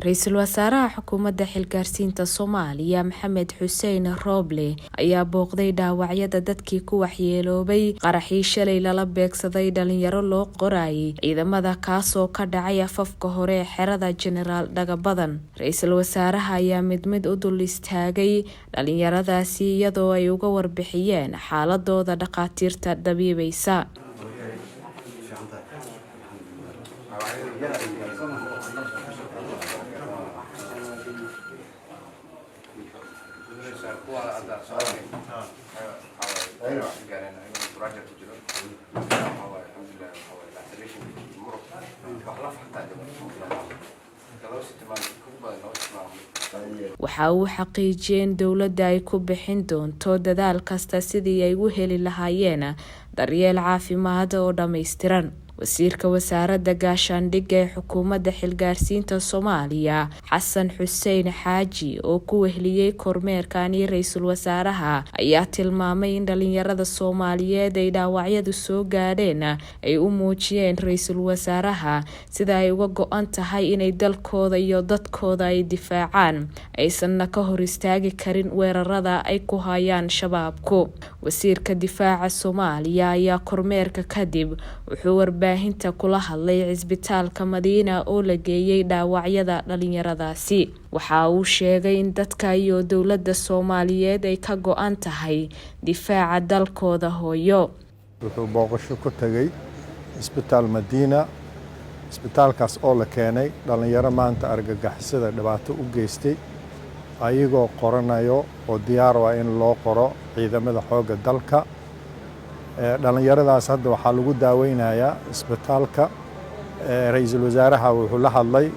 Ra'iisul Wasaaraha Xukuumadda Xilgaarsiinta Soomaaliya Maxamed Xuseen Rooble ayaa booqday dhaawacyada dadkii ku waxyeeloobay qaraxii shalay lala beegsaday dhalinyaro loo qorayay ciidamada kaasoo ka dhacay afafka hore ee xerada Generaal Dagabadan. Ra'iisul Wasaaraha ayaa mid u dul istaagay dhalinyaradaasi iyadoo ay uga warbixiyeen xaaladooda dhaqaatiirta dabiibaysa. waxa uu xaqiijiyay in dawladda ay ku bixin doonto dadaal kasta sidii ay u heli lahaayeen daryeel caafimaad oo dhameystiran. Wasiirka Wasaaradda Gaashaandhigga ee Xukuumadda Xilgaarsiinta Soomaaliya Xasan Xuseen Xaaji oo ku weheliyay kormeerkani Ra'iisul Wasaaraha ayaa tilmaamay in dhalinyarada Soomaaliyeed ay dhaawacyadu soo gaadheen ay u muujiyeen Ra'iisul Wasaaraha sida ay uga go'an tahay inay dalkooda iyo dadkooda ay difaacaan aysan ka hor istaagi karin weerarada ay ku hayaan shabaabku. Wasiirka Difaaca Soomaaliya ayaa kormeerka kadib wuxuu warbaahinta kula hadlay Cisbitaalka Madiina oo la geeyay dhaawacyada dhalinyaradaasi. Waxa uu sheegay in dadka iyo dawladda Soomaaliyeed ay ka go'an tahay difaaca dalkooda hooyo. Wuxuu booqasho ku tagay Cisbitaal Madiina. Cisbitaalkaas oo la keenay dhalinyaro maanta argagixisada dhibaato u geystay ayagoo qoranayo oo diyaar ah in loo qoro ciidamada xoogga dalka. dhalinyaradaas hadda waxaa lagu daaweynayaa isbitaalka. Ra'iisul Wasaaraha wuxuu la hadlay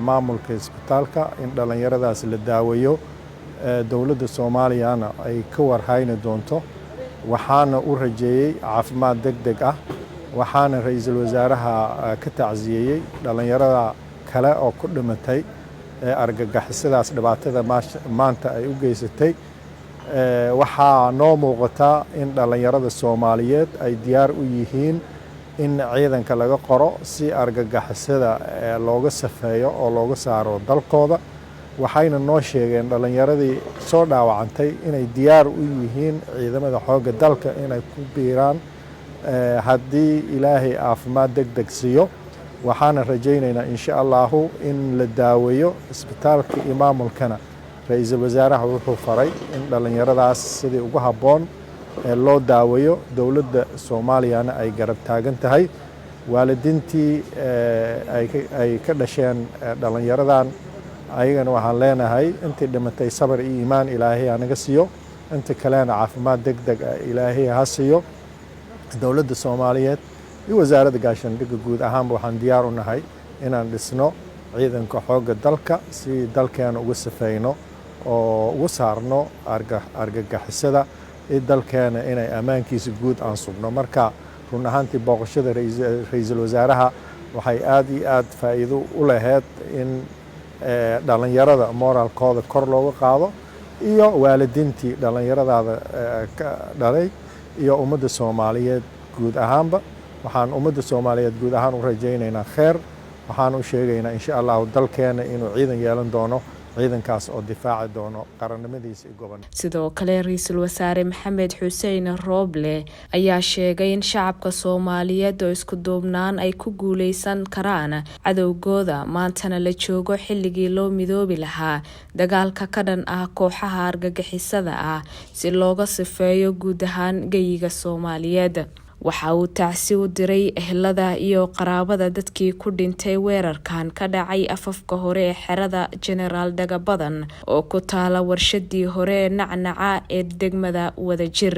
maamulka isbitaalka in dhalinyaradaas la daaweeyo. Dawladda Soomaaliyana ay ka warhayni doonto waxaana u rajeeyay caafimaad degdeg ah. waxaana Ra'iisul Wasaaraha ka tacsiyay dhalinyarada kale oo ku dhimatay argagixisadaas dhibaatada maanta ay u geysatay. waxaa noo muuqata in dhalinyarada Soomaaliyeed ay diyaar u yihiin in ciidanka laga qoro si argagixisada looga safeeyo oo looga saaro dalkooda. waxayna noo sheegeen dhalinyaradii soo dhaawacantay inay diyaar u yihiin ciidamada xoogga dalka inay ku biiraan haddii Ilaahay caafimaad degdeg siiyo. waxaana rajaynaynaa insha Allahu in la daaweeyo isbitaalka iyo maamulkana. Ra'iisul Wasaaraha wuxuu faray in dhalinyaradaas sidii ugu habboon loo daaweeyo. Dawladda Soomaaliyana ay garab taagan tahay. waalidiintii ay ka dhasheen dhalinyaradan ayagana waxaan leenahay intii dhimatay sabar iyo iimaan Ilaahay anaga siiyo. inta kalena caafimaad degdeg Ilaahay ha siiyo. dawladda Soomaaliyeed iyo Wasaaradda Gaashaandhigga guud ahaan waxaan diyaar u nahay inaan dhisno ciidanka xoogga dalka si dalkeena uga safeyno oo ugu saarno argagixisada ee dalkeena inay ammaankiisa guud aan sugno. marka run ahaantii booqashada Ra'iisul Wasaaraha waxay aad iyo aad faa'iido u lahayd in dhalinyarada moraalkooda kor looga qaado iyo waalidiintii dhalinyaradaada ka dhalay iyo ummadda Soomaaliyeed guud ahaanba. waxaan ummadda Soomaaliyeed guud ahaan u rajaynaynaa khayr. waxaan u sheegaynaa insha Allah dalkeena inuu ciidan yeelan doono. ciidankaas oo difaaci doono qarannimadiisa iyo gobonimada. Sidoo kale Ra'iisul Wasaare Maxamed Xuseen Rooble ayaa sheegay in shacabka Soomaaliyeed oo isku duubnaan ay ku guuleysan karaan cadowgooda maantana la joogo xilligii loo midoobi lahaa dagaalka ka dhan ah kooxaha argagixisada ah si looga sifeeyo guud ahaan geyiga Soomaaliyeed. waxa uu tacsi u diray ehelada iyo qaraabada dadkii ku dhintay weerarkan ka dhacay afafka hore ee xerada Generaal Dagabadan oo ku taala warshadii hore nacnaca ee degmada Wadajir.